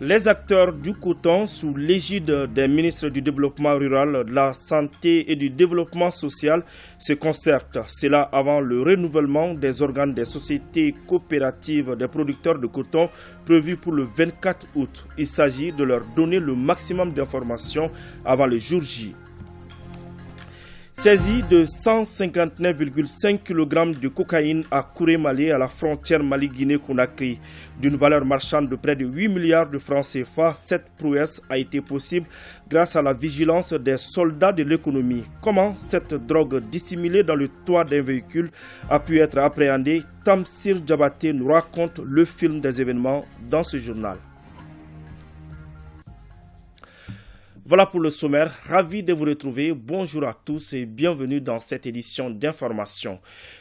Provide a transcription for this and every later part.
Les acteurs du coton, sous l'égide des ministres du Développement rural, de la Santé et du Développement social, se concertent. C'est là avant le renouvellement des organes des sociétés coopératives des producteurs de coton prévu pour le 24 août. Il s'agit de leur donner le maximum d'informations avant le jour J. Saisi de 159,5 kg de cocaïne à Kouré-Malé à la frontière Mali-Guinée-Conakry. D'une valeur marchande de près de 8 milliards de francs CFA, cette prouesse a été possible grâce à la vigilance des soldats de l'économie. Comment cette drogue dissimulée dans le toit d'un véhicule a pu être appréhendée? Tamsir Diabaté nous raconte le film des événements dans ce journal. Voilà pour le sommaire, ravi de vous retrouver. Bonjour à tous et bienvenue dans cette édition d'information.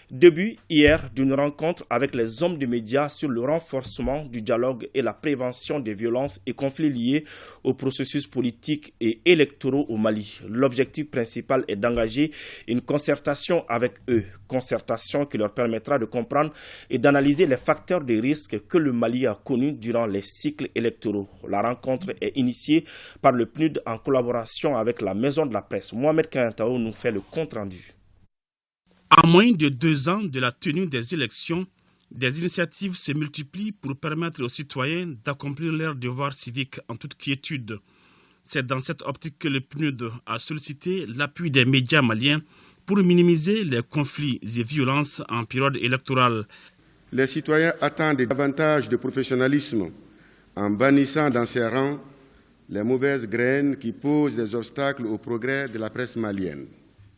Début hier d'une rencontre avec les hommes de médias sur le renforcement du dialogue et la prévention des violences et conflits liés au processus politique et électoraux au Mali. L'objectif principal est d'engager une concertation avec eux, concertation qui leur permettra de comprendre et d'analyser les facteurs de risque que le Mali a connus durant les cycles électoraux. La rencontre est initiée par le PNUD en collaboration avec la Maison de la Presse. Mohamed Kantao nous fait le compte-rendu. À moins de 2 ans de la tenue des élections, des initiatives se multiplient pour permettre aux citoyens d'accomplir leurs devoirs civiques en toute quiétude. C'est dans cette optique que le PNUD a sollicité l'appui des médias maliens pour minimiser les conflits et violences en période électorale. Les citoyens attendent davantage de professionnalisme en bannissant dans ses rangs les mauvaises graines qui posent des obstacles au progrès de la presse malienne.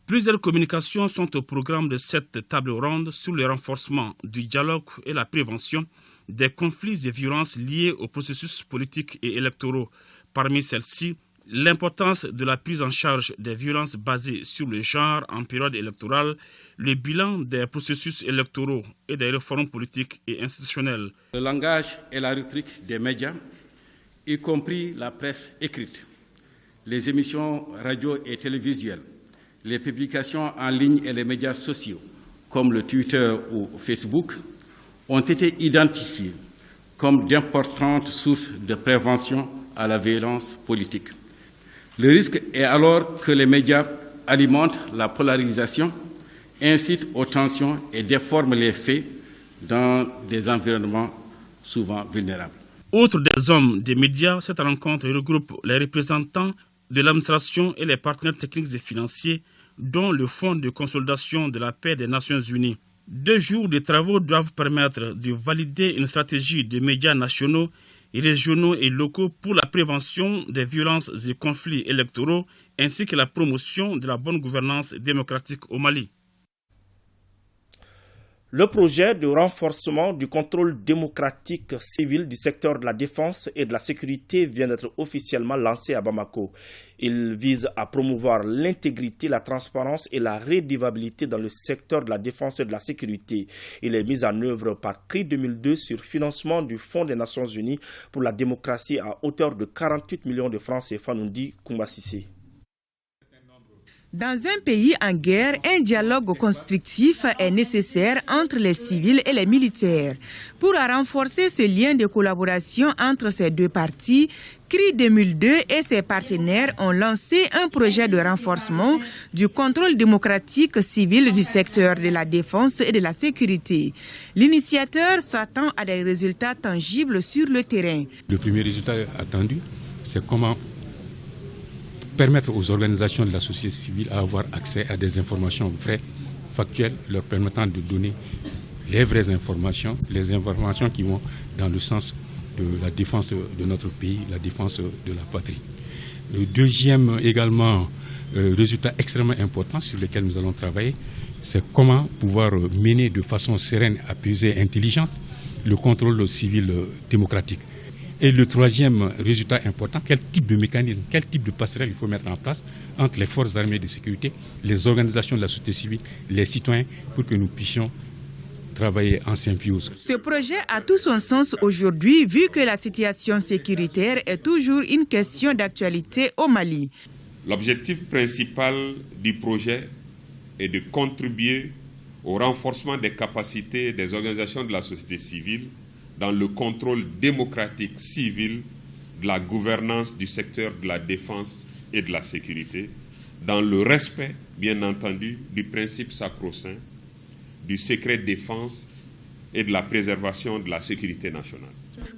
Plusieurs communications sont au programme de cette table ronde sur le renforcement du dialogue et la prévention des conflits et violences liés au processus politique et électoraux. Parmi celles-ci, l'importance de la prise en charge des violences basées sur le genre en période électorale, le bilan des processus électoraux et des réformes politiques et institutionnelles. Le langage et la rhétorique des médias, y compris la presse écrite, les émissions radio et télévisuelles, les publications en ligne et les médias sociaux, comme le Twitter ou Facebook, ont été identifiés comme d'importantes sources de prévention à la violence politique. Le risque est alors que les médias alimentent la polarisation, incitent aux tensions et déforment les faits dans des environnements souvent vulnérables. Outre des hommes des médias, cette rencontre regroupe les représentants de l'administration et les partenaires techniques et financiers, dont le Fonds de consolidation de la paix des Nations Unies. 2 jours de travaux doivent permettre de valider une stratégie de médias nationaux, régionaux et locaux pour la prévention des violences et conflits électoraux, ainsi que la promotion de la bonne gouvernance démocratique au Mali. Le projet de renforcement du contrôle démocratique civil du secteur de la défense et de la sécurité vient d'être officiellement lancé à Bamako. Il vise à promouvoir l'intégrité, la transparence et la redevabilité dans le secteur de la défense et de la sécurité. Il est mis en œuvre par CRI 2002 sur financement du Fonds des Nations Unies pour la démocratie à hauteur de 48 millions de francs CFA, nous dit Koumba Sissé. Dans un pays en guerre, un dialogue constructif est nécessaire entre les civils et les militaires. Pour renforcer ce lien de collaboration entre ces deux parties, CRI 2002 et ses partenaires ont lancé un projet de renforcement du contrôle démocratique civil du secteur de la défense et de la sécurité. L'initiateur s'attend à des résultats tangibles sur le terrain. Le premier résultat attendu, c'est comment permettre aux organisations de la société civile à avoir accès à des informations vraies, factuelles, leur permettant de donner les vraies informations, les informations qui vont dans le sens de la défense de notre pays, la défense de la patrie. Le deuxième également résultat extrêmement important sur lequel nous allons travailler, c'est comment pouvoir mener de façon sereine, apaisée, intelligente le contrôle civil démocratique. Et le troisième résultat important, quel type de mécanisme, quel type de passerelle il faut mettre en place entre les forces armées de sécurité, les organisations de la société civile, les citoyens, pour que nous puissions travailler en symbiose. Ce projet a tout son sens aujourd'hui, vu que la situation sécuritaire est toujours une question d'actualité au Mali. L'objectif principal du projet est de contribuer au renforcement des capacités des organisations de la société civile dans le contrôle démocratique civil de la gouvernance du secteur de la défense et de la sécurité, dans le respect, bien entendu, du principe sacro-saint, du secret de défense et de la préservation de la sécurité nationale.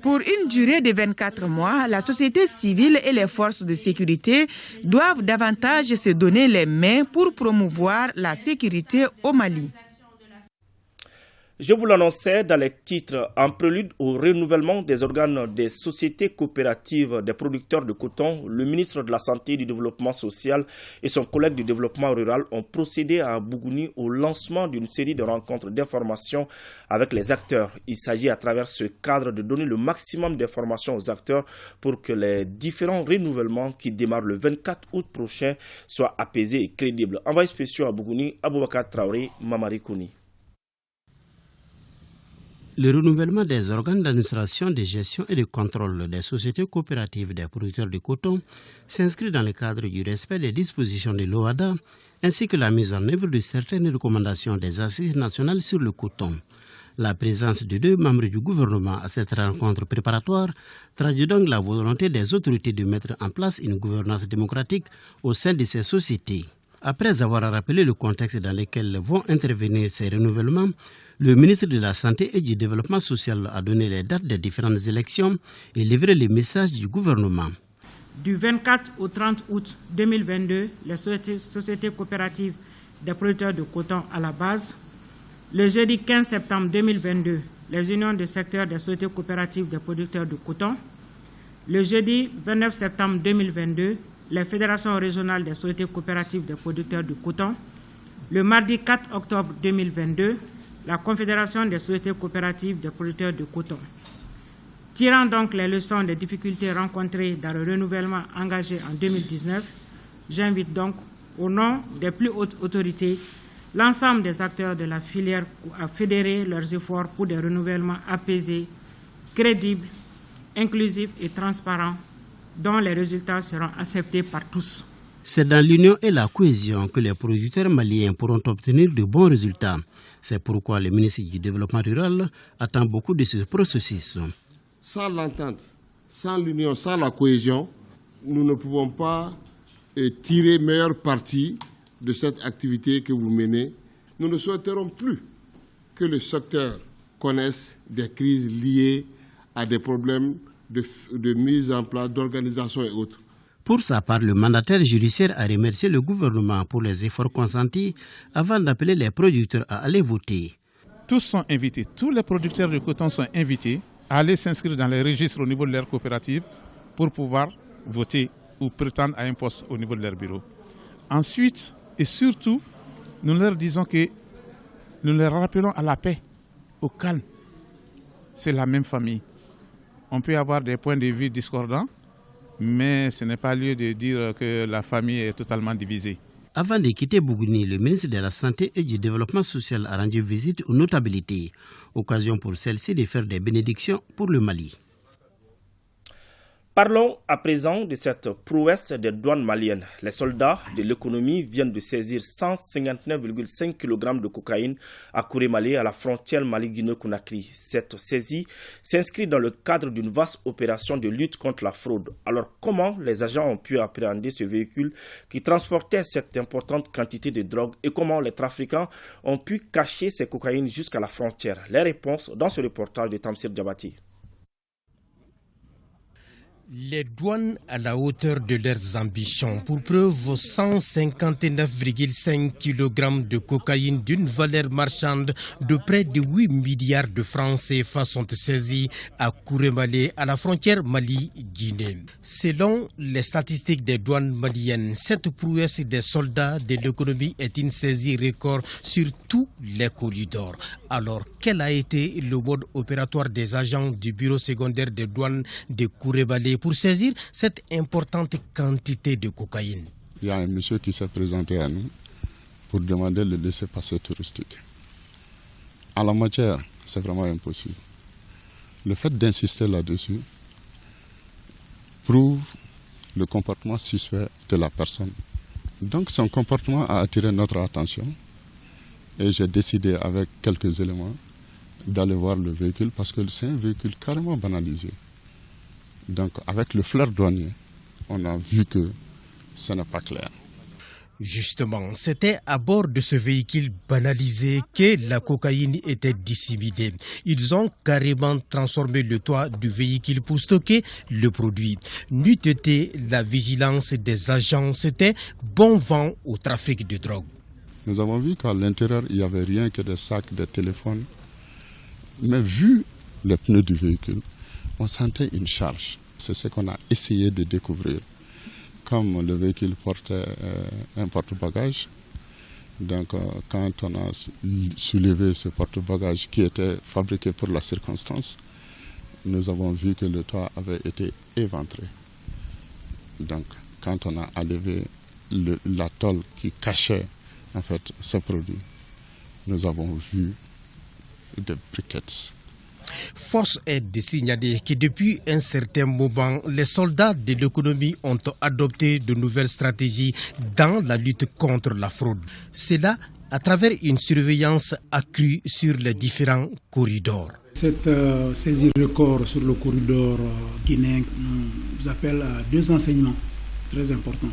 Pour une durée de 24 mois, la société civile et les forces de sécurité doivent davantage se donner les mains pour promouvoir la sécurité au Mali. Je vous l'annonçais dans les titres, en prélude au renouvellement des organes des sociétés coopératives des producteurs de coton, le ministre de la Santé et du Développement social et son collègue du développement rural ont procédé à Bougouni au lancement d'une série de rencontres d'information avec les acteurs. Il s'agit à travers ce cadre de donner le maximum d'informations aux acteurs pour que les différents renouvellements qui démarrent le 24 août prochain soient apaisés et crédibles. Envoyé spécial à Bougouni, Aboubakar Traoré, Mamari Kouni. Le renouvellement des organes d'administration, de gestion et de contrôle des sociétés coopératives des producteurs de coton s'inscrit dans le cadre du respect des dispositions de l'OHADA ainsi que la mise en œuvre de certaines recommandations des assises nationales sur le coton. La présence de 2 membres du gouvernement à cette rencontre préparatoire traduit donc la volonté des autorités de mettre en place une gouvernance démocratique au sein de ces sociétés. Après avoir rappelé le contexte dans lequel vont intervenir ces renouvellements, le ministre de la Santé et du Développement social a donné les dates des différentes élections et livré les messages du gouvernement. Du 24 au 30 août 2022, les sociétés coopératives des producteurs de coton à la base. Le jeudi 15 septembre 2022, les unions de secteur des sociétés coopératives des producteurs de coton. Le jeudi 29 septembre 2022, les fédérations régionales des sociétés coopératives des producteurs de coton. Le mardi 4 octobre 2022, la Confédération des sociétés coopératives des producteurs de coton. Tirant donc les leçons des difficultés rencontrées dans le renouvellement engagé en 2019, j'invite donc, au nom des plus hautes autorités, l'ensemble des acteurs de la filière à fédérer leurs efforts pour des renouvellements apaisés, crédibles, inclusifs et transparents, dont les résultats seront acceptés par tous. C'est dans l'union et la cohésion que les producteurs maliens pourront obtenir de bons résultats. C'est pourquoi le ministre du Développement rural attend beaucoup de ce processus. Sans l'entente, sans l'union, sans la cohésion, nous ne pouvons pas tirer meilleur parti de cette activité que vous menez. Nous ne souhaiterons plus que le secteur connaisse des crises liées à des problèmes de mise en place, d'organisation et autres. Pour sa part, le mandataire judiciaire a remercié le gouvernement pour les efforts consentis avant d'appeler les producteurs à aller voter. Tous sont invités, tous les producteurs de coton sont invités à aller s'inscrire dans les registres au niveau de leur coopérative pour pouvoir voter ou prétendre à un poste au niveau de leur bureau. Ensuite, et surtout, nous leur disons que nous leur rappelons à la paix, au calme. C'est la même famille. On peut avoir des points de vue discordants, mais ce n'est pas lieu de dire que la famille est totalement divisée. Avant de quitter Bougouni, le ministre de la Santé et du Développement social a rendu visite aux notabilités, occasion pour celles-ci de faire des bénédictions pour le Mali. Parlons à présent de cette prouesse des douanes maliennes. Les soldats de l'économie viennent de saisir 159,5 kg de cocaïne à Kourémalé, à la frontière Mali-Guinée-Conakry. Cette saisie s'inscrit dans le cadre d'une vaste opération de lutte contre la fraude. Alors, comment les agents ont pu appréhender ce véhicule qui transportait cette importante quantité de drogue et comment les trafiquants ont pu cacher ces cocaïnes jusqu'à la frontière? Les réponses dans ce reportage de Tamsir Diabati. Les douanes à la hauteur de leurs ambitions. Pour preuve, 159,5 kg de cocaïne d'une valeur marchande de près de 8 milliards de francs CFA sont saisis à Kourémalé, à la frontière Mali-Guinée. Selon les statistiques des douanes maliennes, cette prouesse des soldats de l'économie est une saisie record sur tous les corridors. Alors, quel a été le mode opératoire des agents du bureau secondaire des douanes de Kourémalé pour saisir cette importante quantité de cocaïne? Il y a un monsieur qui s'est présenté à nous pour demander le laissez-passer touristique. En la matière, c'est vraiment impossible. Le fait d'insister là-dessus prouve le comportement suspect de la personne. Donc son comportement a attiré notre attention et j'ai décidé avec quelques éléments d'aller voir le véhicule parce que c'est un véhicule carrément banalisé. Donc avec le flair douanier, on a vu que ce n'est pas clair. Justement, c'était à bord de ce véhicule banalisé que la cocaïne était disséminée. Ils ont carrément transformé le toit du véhicule pour stocker le produit. N'eût été la vigilance des agents, c'était bon vent au trafic de drogue. Nous avons vu qu'à l'intérieur, il n'y avait rien que des sacs, des téléphones. Mais vu les pneus du véhicule, on sentait une charge. C'est ce qu'on a essayé de découvrir. Comme le véhicule portait un porte-bagages, donc quand on a soulevé ce porte-bagages qui était fabriqué pour la circonstance, nous avons vu que le toit avait été éventré. Donc quand on a enlevé la tôle qui cachait en fait ce produit, nous avons vu des briquettes. Force est de signaler que depuis un certain moment, les soldats de l'économie ont adopté de nouvelles stratégies dans la lutte contre la fraude. C'est là à travers une surveillance accrue sur les différents corridors. Cette saisie record sur le corridor guinéen nous appelle à deux enseignements très importants.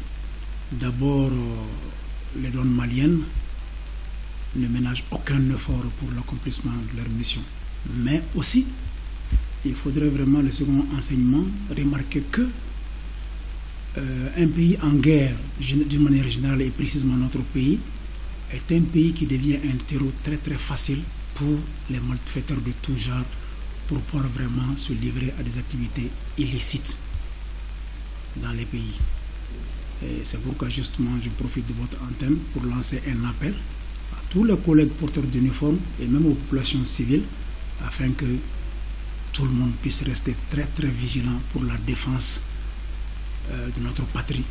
D'abord, les douanes maliennes ne ménagent aucun effort pour l'accomplissement de leur mission. Mais aussi, il faudrait vraiment, le second enseignement, remarquer que un pays en guerre, d'une manière générale et précisément notre pays, est un pays qui devient un terreau très très facile pour les malfaiteurs de tout genre, pour pouvoir vraiment se livrer à des activités illicites dans les pays. Et c'est pourquoi justement je profite de votre antenne pour lancer un appel à tous les collègues porteurs d'uniformes et même aux populations civiles, afin que tout le monde puisse rester très très vigilant pour la défense de notre patrie.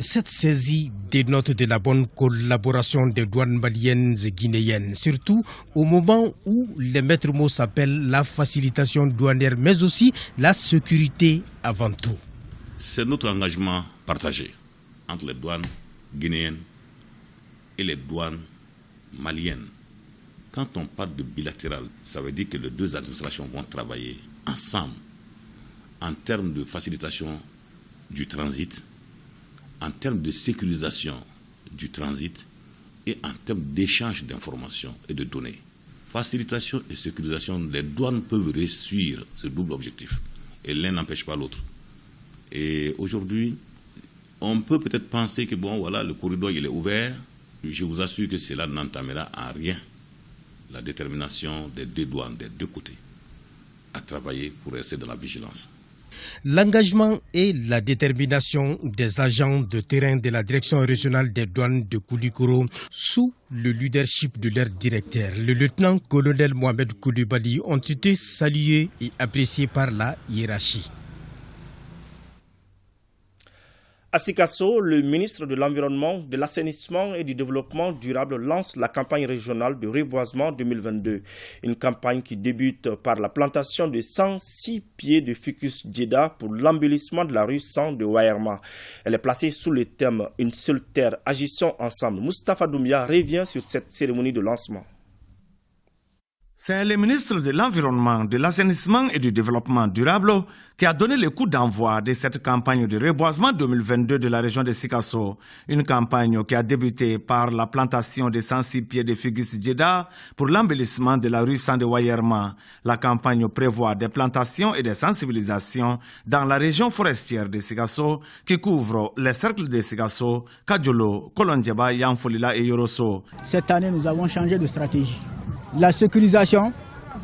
Cette saisie dénote de la bonne collaboration des douanes maliennes et guinéennes, surtout au moment où les maîtres mots s'appellent la facilitation douanière, mais aussi la sécurité avant tout. C'est notre engagement partagé entre les douanes guinéennes et les douanes maliennes. Quand on parle de bilatéral, ça veut dire que les deux administrations vont travailler ensemble en termes de facilitation du transit, en termes de sécurisation du transit et en termes d'échange d'informations et de données. Facilitation et sécurisation, les douanes peuvent réussir ce double objectif et l'un n'empêche pas l'autre. Et aujourd'hui, on peut peut-être penser que bon, voilà, le corridor il est ouvert. Je vous assure que cela n'entamera en rien la détermination des deux douanes, des deux côtés, à travailler pour rester dans la vigilance. L'engagement et la détermination des agents de terrain de la direction régionale des douanes de Koulikoro sous le leadership de leur directeur, le lieutenant-colonel Mohamed Koulibaly, ont été salués et appréciés par la hiérarchie. À Sikasso, le ministre de l'Environnement, de l'Assainissement et du Développement durable lance la campagne régionale de reboisement 2022. Une campagne qui débute par la plantation de 106 pieds de ficus djeda pour l'embellissement de la rue 100 de Wayerma. Elle est placée sous le thème « Une seule terre, agissons ensemble ». Moustapha Doumbia revient sur cette cérémonie de lancement. C'est le ministre de l'Environnement, de l'Assainissement et du Développement durable qui a donné le coup d'envoi de cette campagne de reboisement 2022 de la région de Sikasso. Une campagne qui a débuté par la plantation de 106 pieds de ficus djeda pour l'embellissement de la rue 100 de Wayerma. La campagne prévoit des plantations et des sensibilisations dans la région forestière de Sikasso qui couvre les cercles de Sikasso, Kadjolo, Kolondjeba, Yanfolila et Yoroso. Cette année, nous avons changé de stratégie. La sécurisation,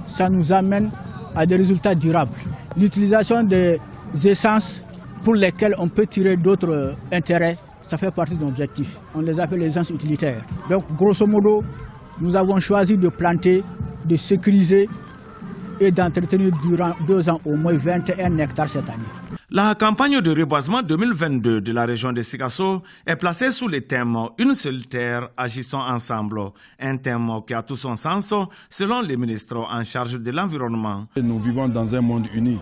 ça nous amène à des résultats durables. L'utilisation des essences pour lesquelles on peut tirer d'autres intérêts, ça fait partie de nos objectifs. On les appelle les essences utilitaires. Donc, grosso modo, nous avons choisi de planter, de sécuriser et d'entretenir durant 2 ans au moins 21 hectares cette année. La campagne de reboisement 2022 de la région de Sikasso est placée sous le thème « Une seule terre, agissons ensemble ». Un thème qui a tout son sens selon le ministre en charge de l'environnement. Nous vivons dans un monde uni.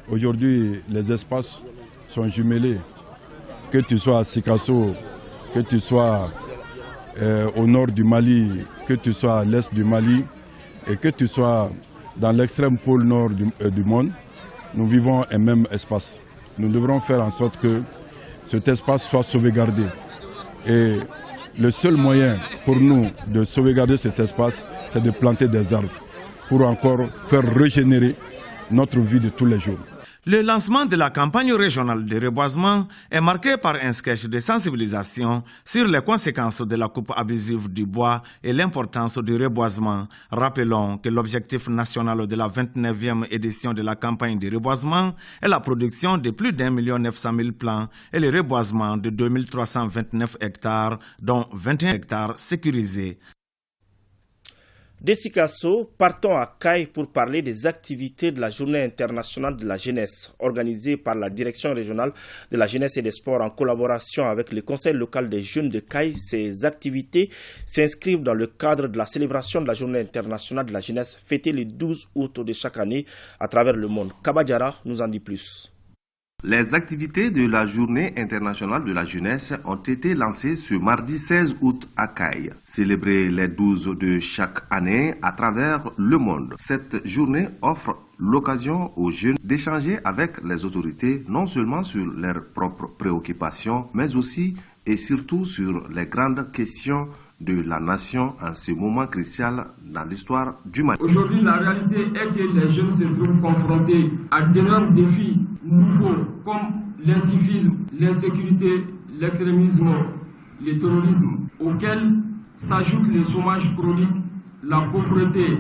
Aujourd'hui, les espaces sont jumelés. Que tu sois à Sikasso, que tu sois au nord du Mali, que tu sois à l'est du Mali et que tu sois dans l'extrême pôle nord du monde, nous vivons un même espace. Nous devrons faire en sorte que cet espace soit sauvegardé. Et le seul moyen pour nous de sauvegarder cet espace, c'est de planter des arbres pour encore faire régénérer notre vie de tous les jours. Le lancement de la campagne régionale de reboisement est marqué par un sketch de sensibilisation sur les conséquences de la coupe abusive du bois et l'importance du reboisement. Rappelons que l'objectif national de la 29e édition de la campagne de reboisement est la production de plus d'1 900 000 plants et le reboisement de 2329 hectares, dont 21 hectares sécurisés. De Sikasso, partons à Kayes pour parler des activités de la Journée internationale de la jeunesse, organisée par la Direction régionale de la jeunesse et des sports en collaboration avec le Conseil local des jeunes de Kayes. Ces activités s'inscrivent dans le cadre de la célébration de la Journée internationale de la jeunesse fêtée le 12 août de chaque année à travers le monde. Kabadjara nous en dit plus. Les activités de la Journée internationale de la jeunesse ont été lancées ce mardi 16 août à Kayes. Célébrées les 12 de chaque année à travers le monde, cette journée offre l'occasion aux jeunes d'échanger avec les autorités non seulement sur leurs propres préoccupations, mais aussi et surtout sur les grandes questions de la nation en ce moment crucial dans l'histoire du Mali. Aujourd'hui, la réalité est que les jeunes se trouvent confrontés à d'énormes défis nouveaux comme l'incivisme, l'insécurité, l'extrémisme, le terrorisme, auxquels s'ajoute le chômage chronique, la pauvreté,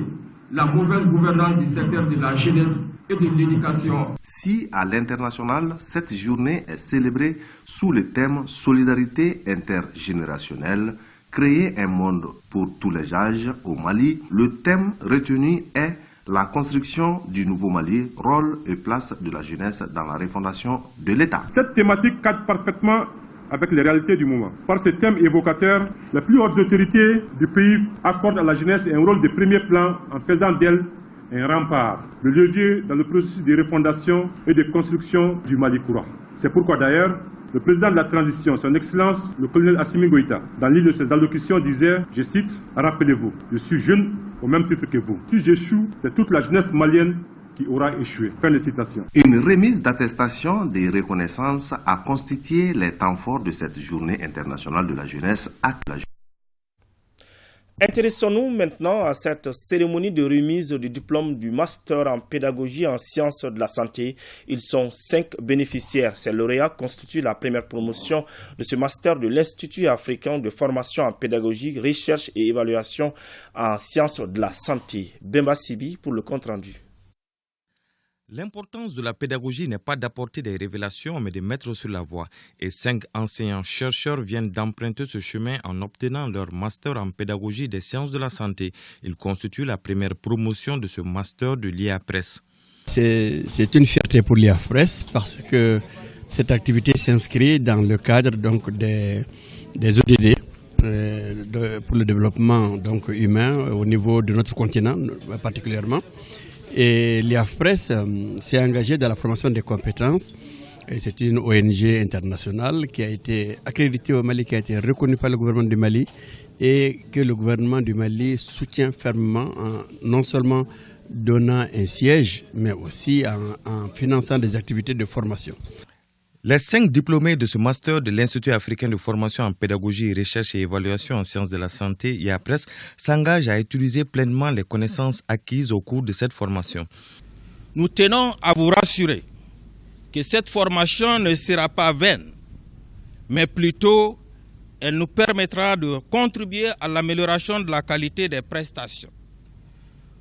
la mauvaise gouvernance du secteur de la jeunesse et de l'éducation. Si à l'international, cette journée est célébrée sous le thème Solidarité intergénérationnelle, créer un monde pour tous les âges au Mali, le thème retenu est la construction du nouveau Mali, rôle et place de la jeunesse dans la refondation de l'État. Cette thématique cadre parfaitement avec les réalités du moment. Par ce thème évocateur, les plus hautes autorités du pays accordent à la jeunesse un rôle de premier plan en faisant d'elle un rempart, le levier dans le processus de refondation et de construction du Mali courant. C'est pourquoi d'ailleurs, le président de la transition, son Excellence, le colonel Assimi Goïta, dans l'une de ses allocutions, disait, je cite, « Rappelez-vous, je suis jeune au même titre que vous. Si j'échoue, c'est toute la jeunesse malienne qui aura échoué. » Fin de citation. Une remise d'attestation des reconnaissances a constitué les temps forts de cette journée internationale de la jeunesse à la jeunesse. Intéressons-nous maintenant à cette cérémonie de remise du diplôme du master en pédagogie en sciences de la santé. Ils sont 5 bénéficiaires. Ces lauréats constituent la première promotion de ce master de l'Institut africain de formation en pédagogie, recherche et évaluation en sciences de la santé. Bemba Sibi pour le compte-rendu. L'importance de la pédagogie n'est pas d'apporter des révélations, mais de mettre sur la voie. Et 5 enseignants-chercheurs viennent d'emprunter ce chemin en obtenant leur master en pédagogie des sciences de la santé. Ils constituent la première promotion de ce master de l'IAPRES. C'est une fierté pour l'IAPRES parce que cette activité s'inscrit dans le cadre donc, des ODD pour le développement donc, humain au niveau de notre continent particulièrement. Et l'IAPRES s'est engagé dans la formation des compétences. Et c'est une ONG internationale qui a été accréditée au Mali, qui a été reconnue par le gouvernement du Mali et que le gouvernement du Mali soutient fermement, non seulement donnant un siège, mais aussi en finançant des activités de formation. Les 5 diplômés de ce master de l'Institut africain de formation en pédagogie, recherche et évaluation en sciences de la santé, IAPRES, s'engagent à utiliser pleinement les connaissances acquises au cours de cette formation. Nous tenons à vous rassurer que cette formation ne sera pas vaine, mais plutôt elle nous permettra de contribuer à l'amélioration de la qualité des prestations.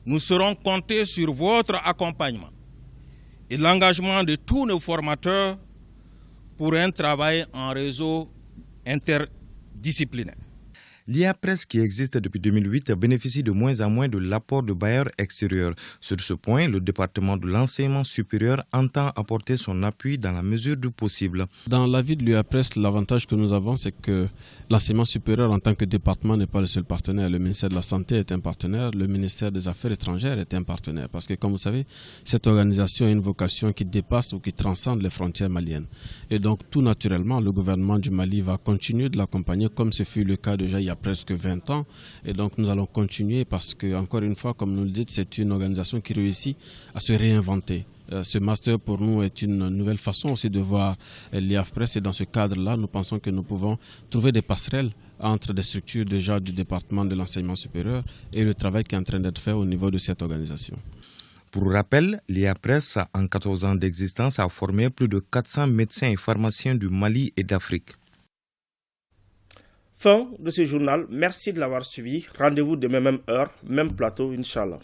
Nous serons comptés sur votre accompagnement et l'engagement de tous nos formateurs pour un travail en réseau interdisciplinaire. L'IAPRES, qui existe depuis 2008, bénéficie de moins en moins de l'apport de bailleurs extérieurs. Sur ce point, le département de l'enseignement supérieur entend apporter son appui dans la mesure du possible. Dans la vie de l'IAPRES, l'avantage que nous avons, c'est que l'enseignement supérieur en tant que département n'est pas le seul partenaire. Le ministère de la Santé est un partenaire, le ministère des Affaires étrangères est un partenaire. Parce que, comme vous savez, cette organisation a une vocation qui dépasse ou qui transcende les frontières maliennes. Et donc, tout naturellement, le gouvernement du Mali va continuer de l'accompagner, comme ce fut le cas de Jaïap presque 20 ans. Et donc nous allons continuer parce que, encore une fois, comme nous le dites, c'est une organisation qui réussit à se réinventer. Ce master pour nous est une nouvelle façon aussi de voir l'IAFPRES et dans ce cadre-là, nous pensons que nous pouvons trouver des passerelles entre des structures déjà du département de l'enseignement supérieur et le travail qui est en train d'être fait au niveau de cette organisation. Pour rappel, l'IAPRES, en 14 ans d'existence, a formé plus de 400 médecins et pharmaciens du Mali et d'Afrique. Fin de ce journal. Merci de l'avoir suivi. Rendez-vous demain même heure, même plateau, Inch'Allah.